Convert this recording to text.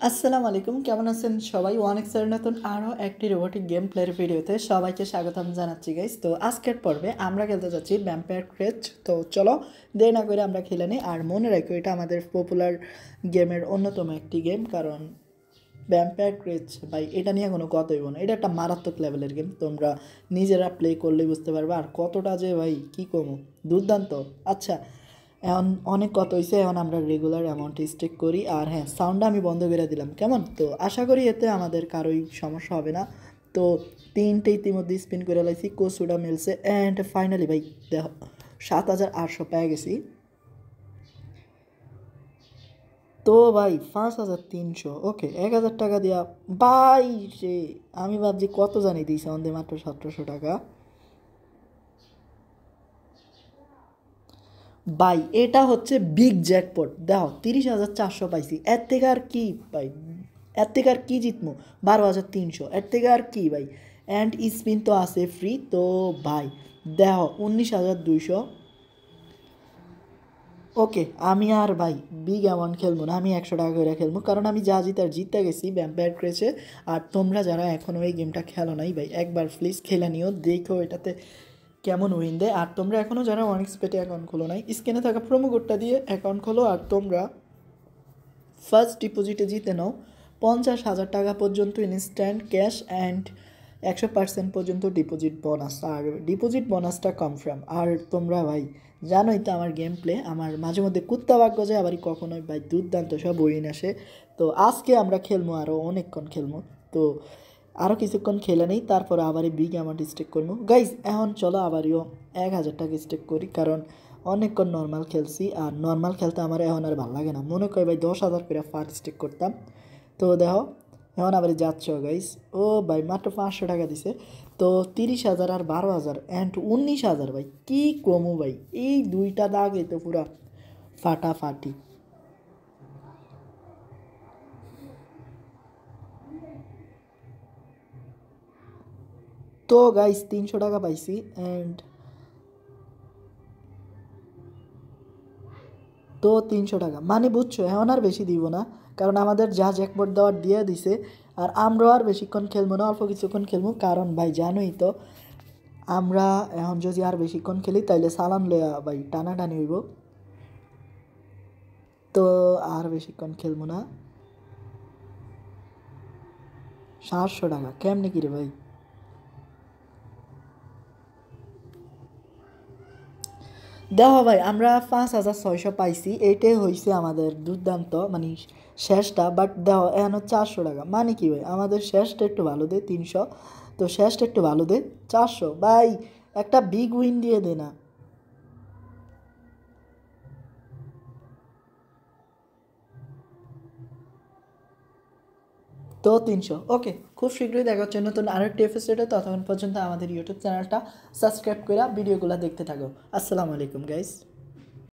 আসসালামু আলাইকুম, কেমন আছেন সবাই? ওয়ানেক্সের নতুন আরও একটি রোবোটিক গেম প্লের ভিডিওতে সবাইকে স্বাগতম জানাচ্ছি গাইস। তো আজকের পর্বে আমরা খেলতে যাচ্ছি ভ্যাম্পায়ার ক্রেজ। তো চলো দেরি না করে আমরা খেলে নিই। আর মনে রাখো, এটা আমাদের পপুলার গেমের অন্যতম একটি গেম, কারণ ভ্যাম্পায়ার ক্রেজ ভাই, এটা নিয়ে কোনো কথাই না। এটা একটা মারাত্মক লেভেলের গেম, তোমরা নিজেরা প্লে করলেই বুঝতে পারবে। আর কতটা যে ভাই কী কমো, দুর্দান্ত। আচ্ছা, এখন অনেক কথা হয়েছে, এখন আমরা রেগুলার অ্যামাউন্টে স্টেক করি। আর হ্যাঁ, সাউন্ডটা আমি বন্ধ করে দিলাম, কেমন? তো আশা করি এতে আমাদের কারোই সমস্যা হবে না। তো তিনটে ইতিমধ্যে স্পিন করে লাইছি, কোসুডা মিলছে। অ্যান্ড ফাইনালি ভাই দেখো 7,800 পেয়ে গেছি। তো ভাই 5,300, ওকে 1,000 টাকা দিয়া ভাই সে, আমি ভাবছি কত জানি দিয়েছে আমাদের, মাত্র 1,700 টাকা। ভাই এটা হচ্ছে বিগ জ্যাকপট, দেখো 30,400 পাইছি। এর থেকে আর কি ভাই, এর থেকে আর কি জিতমো? 12,300, এর থেকে আর কি ভাই। অ্যান্ড স্পিন তো আছে ফ্রি। তো ভাই দেখো 19,200। ওকে, আমি আর ভাই বিগ অ্যামাউন্ট খেলবো না, আমি 100 টাকা করে খেলবো, কারণ আমি যা জিতার জিততে গেছি ভ্যাম্পায়ার ক্রেজে। আর তোমরা যারা এখনও এই গেমটা খেলো নাই ভাই, একবার প্লিজ খেলে নিও, দেখো এটাতে কেমন উইন দেয়। আর তোমরা এখনও যারা ওয়ানিক্স পেটে অ্যাকাউন্ট খোলো নাই, স্ক্রিনে থাকা প্রোমো কোডটা দিয়ে অ্যাকাউন্ট খোলো। আর তোমরা ফার্স্ট ডিপোজিটে জিতে নাও 50,000 টাকা পর্যন্ত ইনস্ট্যান্ট ক্যাশ অ্যান্ড 100% পর্যন্ত ডিপোজিট বোনাস। আর ডিপোজিট বোনাসটা কনফার্ম। আর তোমরা ভাই জানোই তো আমার গেম প্লে, আমার মাঝে মধ্যে কুত্তা ভাগ্য যায়, আবারই কখনোই ভাই দুর্দান্ত সব উইন আসে। তো আজকে আমরা খেলবো, আরও অনেকক্ষণ খেলবো। তো আরও কিছুক্ষণ খেলে নেই, তারপর আবারই বিগ অ্যামাউন্ট স্টেক করবো গাইজ। এখন চলো আবারও 1,000 টাকা স্টেক করি, কারণ অনেকক্ষণ নর্মাল খেলছি। আর নর্মাল খেলতে আমার এখন আর ভালো লাগে না, মনে করি ভাই 10,000 করে ফার স্টেক করতাম। তো দেখো এখন আবার যাচ্ছ গাইজ। ও ভাই মাত্র 500 টাকা দিছে। তো 30,000 আর 12,000 অ্যান্ড 19,000 ভাই, কী কমু ভাই, এই দুইটা দাগে তো পুরা ফাটাফাটি। তো গাইজ 300 টাকা পাইছি। অ্যান্ড তো 300 টাকা মানে বুঝছো, এখন আর বেশি দিব না, কারণ আমাদের যা জ্যাকপট দেওয়ার দিয়ে দিছে। আর আমরাও আর বেশিক্ষণ খেলবো না, অল্প কিছুক্ষণ খেলবো, কারণ ভাই জানোই তো আমরা এখন যদি আর বেশিক্ষণ খেলি তাইলে সালান লয়া ভাই টানাটানি হইব। তো আর বেশিক্ষণ খেলবো না। 700 টাকা কেমনি কিরে ভাই? দেখো ভাই, আমরা 5,600 পাইছি, এইটাই হয়েছে আমাদের দুর্দান্ত মানে শেষটা। বাট দেখো এখন 400 টাকা মানে কি ভাই, আমাদের শেষটা একটু ভালো দে 300, তো শেষটা একটু ভালো দে 400 ভাই, একটা বিগ উইন দিয়ে দে না। তো 300, ওকে। খুব শীঘ্রই দেখা হচ্ছে নতুন আরেকটি এপিসোডে। ততক্ষণ পর্যন্ত আমাদের ইউটিউব চ্যানেলটা সাবস্ক্রাইব করে ভিডিওগুলো দেখতে থাকো। আসসালামু আলাইকুম গাইস।